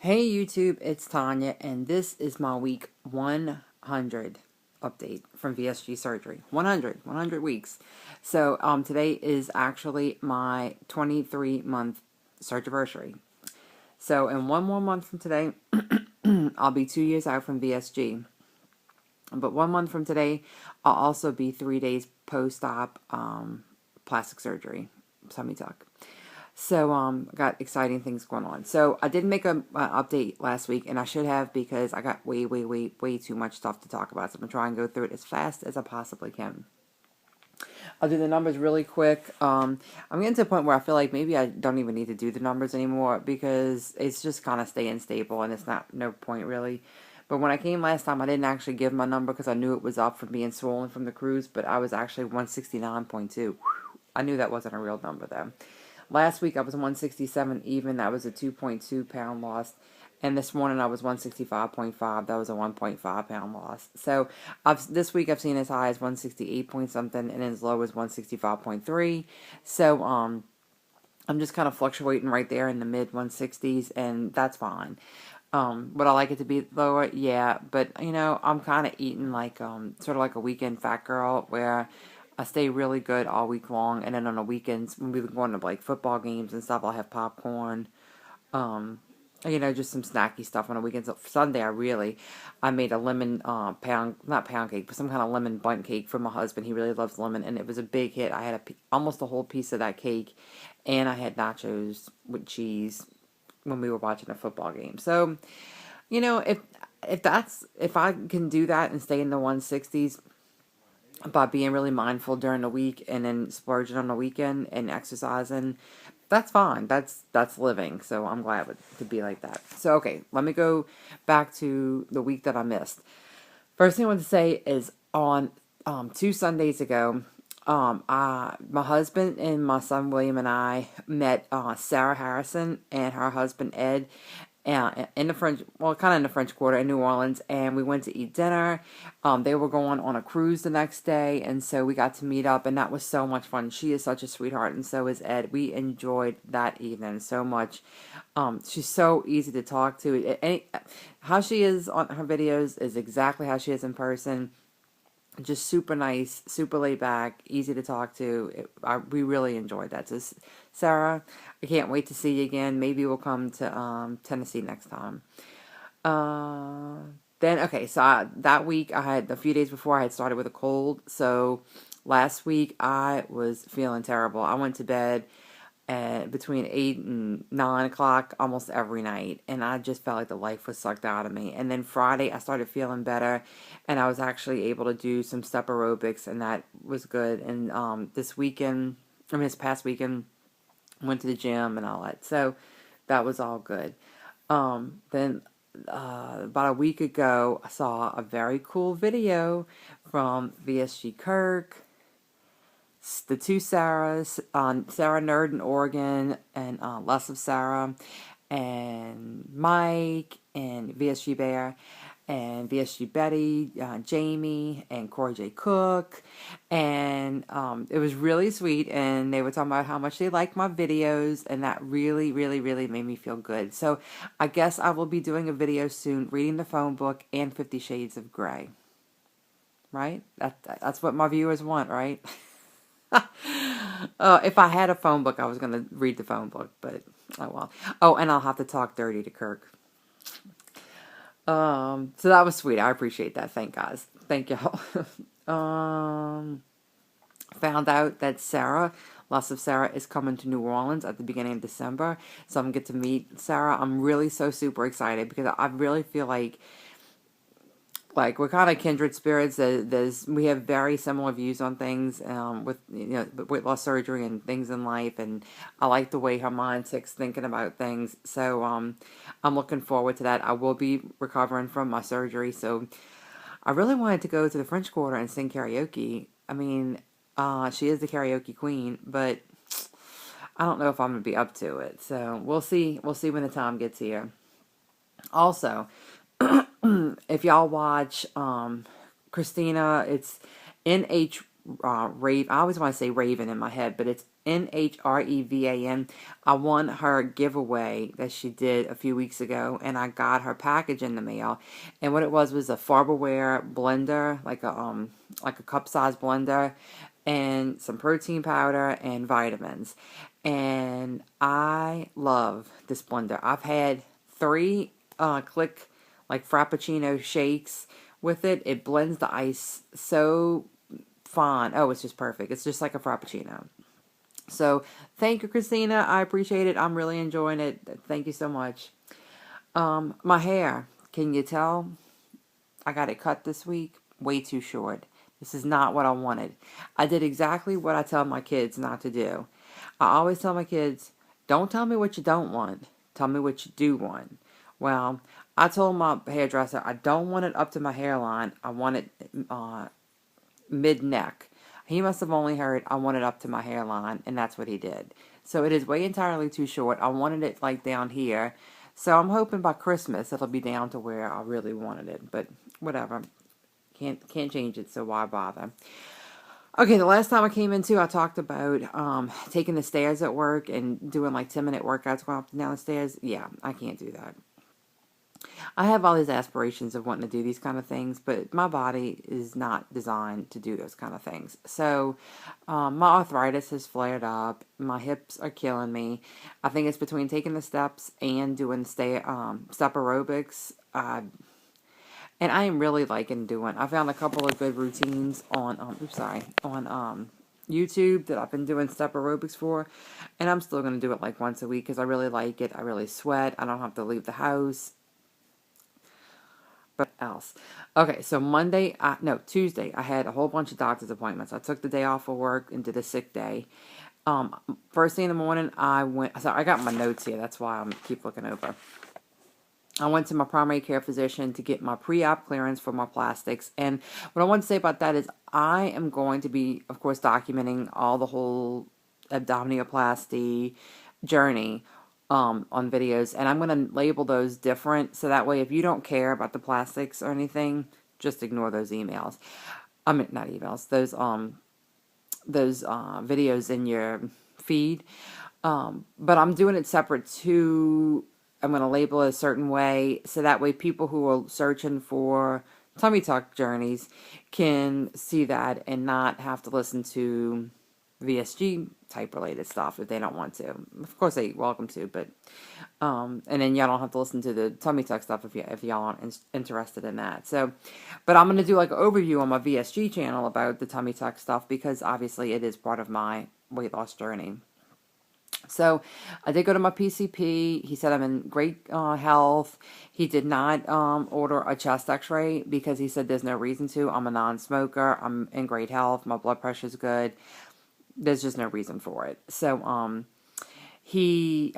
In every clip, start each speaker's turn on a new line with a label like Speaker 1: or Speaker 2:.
Speaker 1: Hey YouTube, it's Tanya, and this is my week 100 update from VSG surgery. 100 weeks. So today is actually my 23-month surgery. So in one more month from today, I'll be 2 years out from VSG. But 1 month from today, I'll also be 3 days post-op plastic surgery, tummy tuck. So, got exciting things going on. So, I didn't make an update last week, and I should have because I got way too much stuff to talk about. So, I'm going to try and go through it as fast as I possibly can. I'll do the numbers really quick. I'm getting to a point where I feel like maybe I don't even need to do the numbers anymore because it's just kind of staying stable, and it's no point really. But when I came last time, I didn't actually give my number because I knew it was up from being swollen from the cruise, but I was actually 169.2. I knew that wasn't a real number, though. Last week I was 167 even. That was a 2.2 pound loss. And this morning I was 165.5. That was a 1.5 pound loss. So this week I've seen as high as 168 point something and as low as 165.3. So I'm just kind of fluctuating right there in the mid 160s, and that's fine. Would I like it to be lower? Yeah, but I'm kind of eating like sort of like a weekend fat girl where I stay really good all week long, and then on the weekends when we've been going to like football games and stuff, I'll have popcorn. Just some snacky stuff on the weekends. Sunday, I made a lemon not pound cake, but some kind of lemon bundt cake for my husband. He really loves lemon, and it was a big hit. I had almost a whole piece of that cake, and I had nachos with cheese when we were watching a football game. So, if I can do that and stay in the 160s by being really mindful during the week and then splurging on the weekend and exercising, that's fine. That's living. So I'm glad to be like that. So okay, let me go back to the week that I missed. First thing I want to say is on 2 Sundays ago, my husband and my son William and I met Sarah Harrison and her husband Ed in the French, well, kind of in the French Quarter in New Orleans, and we went to eat dinner. They were going on a cruise the next day, and so we got to meet up, and that was so much fun. She is such a sweetheart, and so is Ed. We enjoyed that evening so much. She's so easy to talk to. How she is on her videos is exactly how she is in person. Just super nice, super laid back, easy to talk to. We really enjoyed that. So, Sarah, I can't wait to see you again. Maybe we'll come to Tennessee next time. So that week, I had a few days before I had started with a cold. So last week, I was feeling terrible. I went to bed at between 8 and 9 o'clock almost every night, and I just felt like the life was sucked out of me. And then Friday I started feeling better, and I was actually able to do some step aerobics, and that was good. And this past weekend, went to the gym and all that, so that was all good. Then about a week ago, I saw a very cool video from VSG Kirk, the two Sarahs, Sarah Nerd in Oregon, and Less of Sarah, and Mike, and VSG Bear, and VSG Betty, Jamie, and Corey J. Cook, and it was really sweet, and they were talking about how much they like my videos, and that really made me feel good. So I guess I will be doing a video soon, reading the phone book and 50 Shades of Grey. Right? That's what my viewers want, right? If I had a phone book, I was going to read the phone book, but oh well. Oh, and I'll have to talk dirty to Kirk. So that was sweet. I appreciate that. Thank y'all. Found out that Lots of Sarah, is coming to New Orleans at the beginning of December, so I'm going to get to meet Sarah. I'm really so super excited because I really feel like we're kind of kindred spirits. We have very similar views on things with weight loss surgery and things in life, and I like the way her mind ticks thinking about things. So I'm looking forward to that. I will be recovering from my surgery, so I really wanted to go to the French Quarter and sing karaoke. I mean, she is the karaoke queen, but I don't know if I'm gonna be up to it. So we'll see. We'll see when the time gets here. Also, if y'all watch Christina, it's NH Raven. I always want to say Raven in my head, but it's Nehrevan. I won her giveaway that she did a few weeks ago, and I got her package in the mail. And what it was a Farberware blender, like a cup size blender, and some protein powder and vitamins. And I love this blender. I've had 3 click like Frappuccino shakes with it. It blends the ice so fine. Oh, it's just perfect. It's just like a Frappuccino. So thank you, Christina. I appreciate it. I'm really enjoying it. Thank you so much. My hair. Can you tell? I got it cut this week. Way too short. This is not what I wanted. I did exactly what I tell my kids not to do. I always tell my kids, don't tell me what you don't want. Tell me what you do want. Well, I told my hairdresser I don't want it up to my hairline. I want it mid-neck. He must have only heard I want it up to my hairline, and that's what he did. So it is way entirely too short. I wanted it like down here. So I'm hoping by Christmas it'll be down to where I really wanted it. But whatever. Can't change it, so why bother? Okay, the last time I came into, I talked about taking the stairs at work and doing like 10-minute workouts going up and down the stairs. Yeah, I can't do that. I have all these aspirations of wanting to do these kind of things, but my body is not designed to do those kind of things. So my arthritis has flared up. My hips are killing me. I think it's between taking the steps and doing step aerobics. And I am really liking doing. I found a couple of good routines on YouTube that I've been doing step aerobics for, and I'm still going to do it like once a week because I really like it. I really sweat. I don't have to leave the house. But else, okay. So Tuesday, I had a whole bunch of doctor's appointments. I took the day off of work and did a sick day. First thing in the morning, I got my notes here. That's why I keep looking over. I went to my primary care physician to get my pre-op clearance for my plastics. And what I want to say about that is I am going to be, of course, documenting the whole abdominoplasty journey on videos. And I'm going to label those different. So that way, if you don't care about the plastics or anything, just ignore those emails. I mean, not emails. Those videos in your feed. But I'm doing it separate too. I'm going to label it a certain way so that way people who are searching for tummy tuck journeys can see that and not have to listen to VSG type related stuff if they don't want to. Of course, they're welcome to, but and then y'all don't have to listen to the tummy tuck stuff if y'all aren't interested in that. So, but I'm going to do like an overview on my VSG channel about the tummy tuck stuff because obviously it is part of my weight loss journey. So I did go to my PCP. He said I'm in great health. He did not order a chest x-ray because he said there's no reason to. I'm a non-smoker. I'm in great health. My blood pressure's good. There's just no reason for it. So he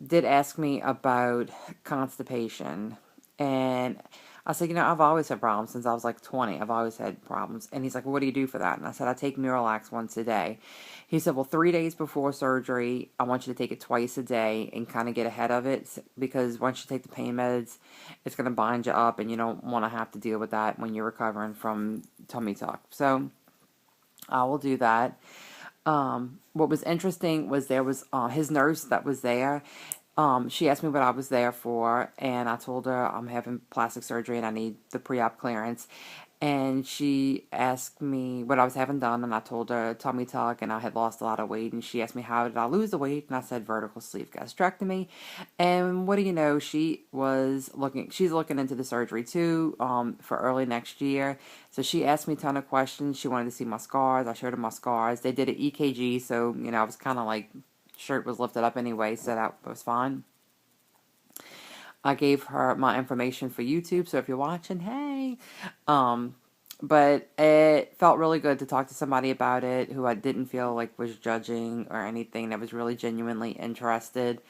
Speaker 1: did ask me about constipation. And I said, I've always had problems since I was like 20. I've always had problems. And he's like, well, what do you do for that? And I said, I take Miralax once a day. He said, well, 3 days before surgery, I want you to take it twice a day and kind of get ahead of it because once you take the pain meds, it's going to bind you up and you don't want to have to deal with that when you're recovering from tummy tuck. So I will do that. What was interesting was there was his nurse that was there. She asked me what I was there for, and I told her I'm having plastic surgery and I need the pre-op clearance. And she asked me what I was having done, and I told her tummy tuck, and I had lost a lot of weight. And she asked me how did I lose the weight, and I said vertical sleeve gastrectomy. And what do you know? She's looking into the surgery too, for early next year. So she asked me a ton of questions. She wanted to see my scars. I showed her my scars. They did an EKG, so I was kind of like shirt was lifted up anyway, so that was fine. I gave her my information for YouTube, so if you're watching, hey. But it felt really good to talk to somebody about it who I didn't feel like was judging or anything, that was really genuinely interested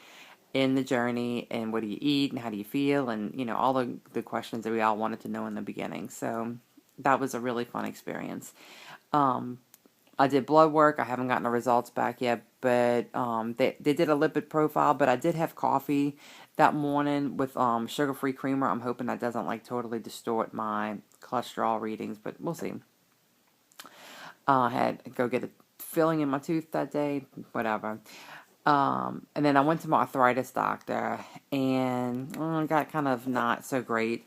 Speaker 1: in the journey and what do you eat and how do you feel and, all the questions that we all wanted to know in the beginning. So that was a really fun experience. I did blood work. I haven't gotten the results back yet, but they did a lipid profile, but I did have coffee that morning with sugar-free creamer. I'm hoping that doesn't totally distort my cholesterol readings, but we'll see. I had to go get a filling in my tooth that day, whatever. And then I went to my arthritis doctor, and got kind of not so great.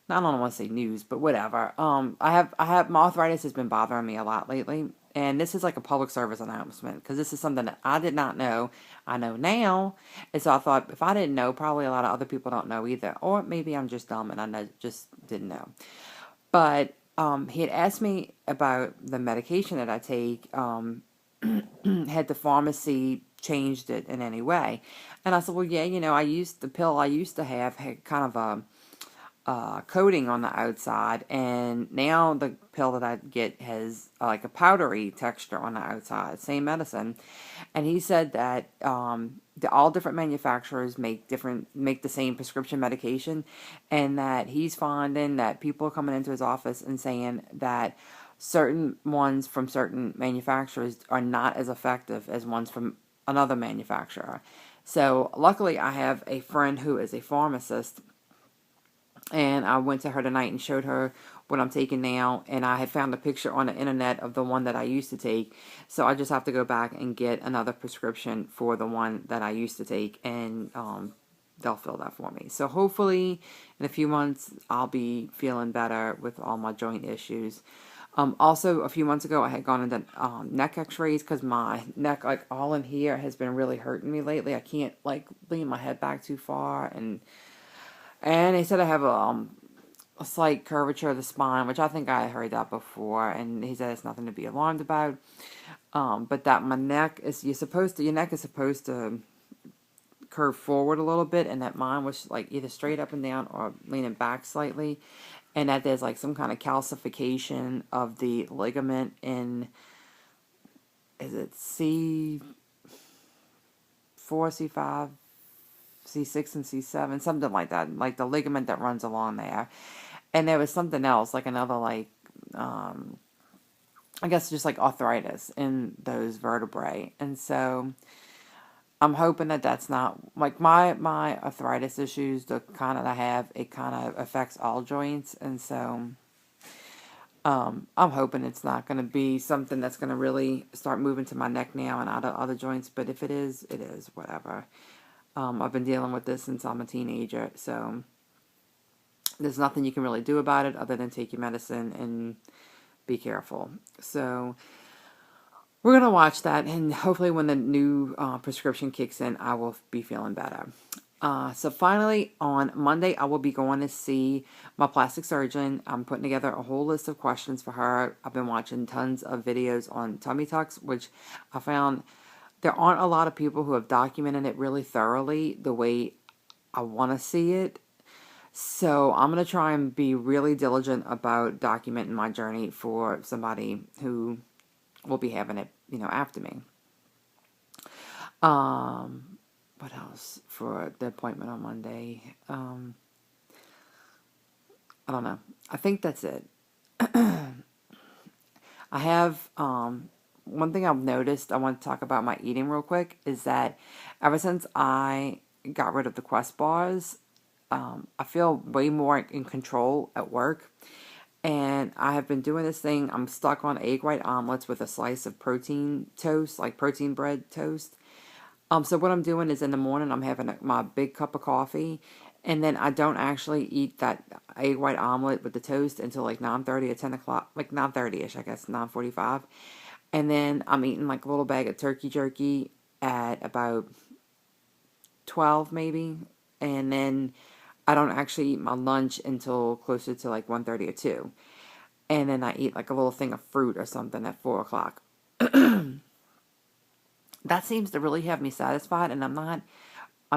Speaker 1: I don't want to say news, but whatever. I have my arthritis has been bothering me a lot lately, and this is like a public service announcement because this is something that I did not know. I know now, and so I thought if I didn't know, probably a lot of other people don't know either, or maybe I'm just dumb and just didn't know. But he had asked me about the medication that I take. Had the pharmacy changed it in any way? And I said, well, yeah, the pill I used to have had kind of a coating on the outside, and now the pill that I get has like a powdery texture on the outside. Same medicine, and he said that all different manufacturers make the same prescription medication, and that he's finding that people are coming into his office and saying that certain ones from certain manufacturers are not as effective as ones from another manufacturer. So luckily, I have a friend who is a pharmacist. And I went to her tonight and showed her what I'm taking now. And I had found a picture on the internet of the one that I used to take. So I just have to go back and get another prescription for the one that I used to take. And they'll fill that for me. So hopefully in a few months I'll be feeling better with all my joint issues. Also, a few months ago I had gone into neck x-rays because my neck, like all in here, has been really hurting me lately. I can't like lean my head back too far, and they said I have a slight curvature of the spine, which I think I heard that before. And he said it's nothing to be alarmed about. But that my neck is, your neck is supposed to curve forward a little bit, and that mine was like either straight up and down or leaning back slightly. And that there's like some kind of calcification of the ligament in, is it C4, C5? C6 and C7, something like that, like the ligament that runs along there. And there was something else, like another, like, I guess just like arthritis in those vertebrae. And so I'm hoping that that's not, like my arthritis issues, the kind that I have, it kind of affects all joints. And so I'm hoping it's not going to be something that's going to really start moving to my neck now and out of other joints. But if it is, whatever. I've been dealing with this since I'm a teenager, so there's nothing you can really do about it other than take your medicine and be careful. So we're going to watch that, and hopefully when the new prescription kicks in, I will be feeling better. So finally, on Monday, I will be going to see my plastic surgeon. I'm putting together a whole list of questions for her. I've been watching tons of videos on tummy tucks, which I found there aren't a lot of people who have documented it really thoroughly the way I want to see it. So I'm going to try and be really diligent about documenting my journey for somebody who will be having it, after me. What else for the appointment on Monday? I don't know. I think that's it. I have, one thing I've noticed, I want to talk about my eating real quick, is that ever since I got rid of the Quest bars, I feel way more in control at work. And I have been doing this thing, I'm stuck on egg white omelets with a slice of protein toast, like protein bread toast. So what I'm doing is in the morning, I'm having my big cup of coffee, and then I don't actually eat that egg white omelet with the toast until like 9:30 or 10 o'clock, like 9:30ish, I guess, 9:45. And then I'm eating like a little bag of turkey jerky at about 12 maybe. And then I don't actually eat my lunch until closer to like 1:30 or 2. And then I eat like a little thing of fruit or something at 4 o'clock. That seems to really have me satisfied, and I'm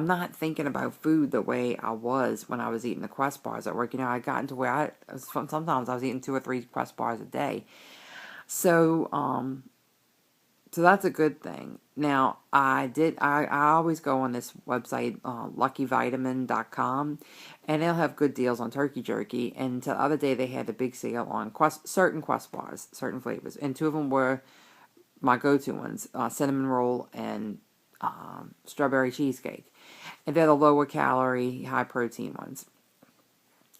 Speaker 1: not thinking about food the way I was when I was eating the Quest bars at work. I got into where sometimes I was eating 2 or 3 Quest bars a day. So that's a good thing. Now, I always go on this website, luckyvitamin.com, and they'll have good deals on turkey jerky. And the other day they had a big sale on certain Quest bars, certain flavors, and 2 of them were my go-to ones, cinnamon roll and strawberry cheesecake. And they're the lower calorie, high protein ones.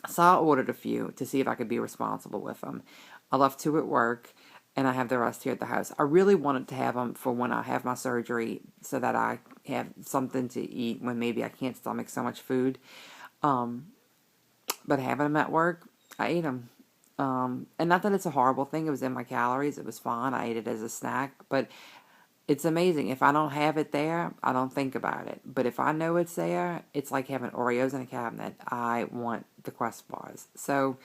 Speaker 1: So I ordered a few to see if I could be responsible with them. I left 2 at work. and I have the rest here at the house. I really wanted to have them for when I have my surgery so that I have something to eat when maybe I can't stomach so much food. But having them at work, I ate them. And not that it's a horrible thing. It was in my calories. It was fine. I ate it as a snack. But it's amazing. If I don't have it there, I don't think about it. But if I know it's there, it's like having Oreos in a cabinet. I want the Quest bars. So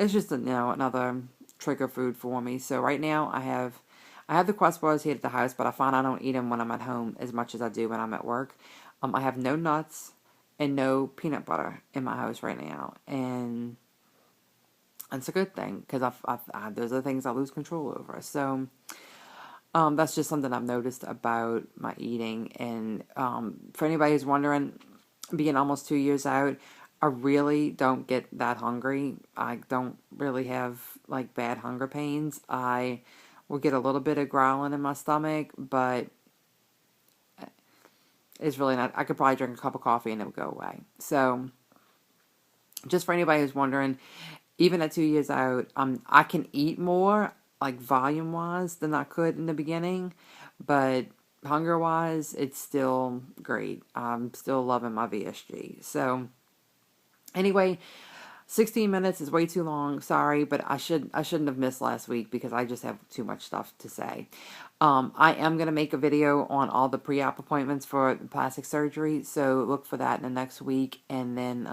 Speaker 1: it's just another trigger food for me. So right now I have the Quest bars here at the house, but I find I don't eat them when I'm at home as much as I do when I'm at work. I have no nuts and no peanut butter in my house right now, and it's a good thing because those are the things I lose control over. So that's just something I've noticed about my eating. And for anybody who's wondering, being almost 2 years out, I really don't get that hungry. I don't really have like bad hunger pains. I will get a little bit of growling in my stomach, but it's really not. I could probably drink a cup of coffee and it would go away. So just for anybody who's wondering, even at 2 years out, I can eat more, like volume-wise, than I could in the beginning, but hunger-wise, it's still great. I'm still loving my VSG. So anyway, 16 minutes is way too long. Sorry, but I shouldn't have missed last week because I just have too much stuff to say. I am going to make a video on all the pre-op appointments for plastic surgery, so look for that in the next week. And then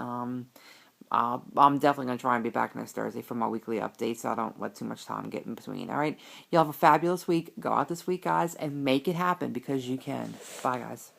Speaker 1: I'm definitely going to try and be back next Thursday for my weekly update so I don't let too much time get in between. All right? Y'all have a fabulous week. Go out this week, guys, and make it happen because you can. Bye, guys.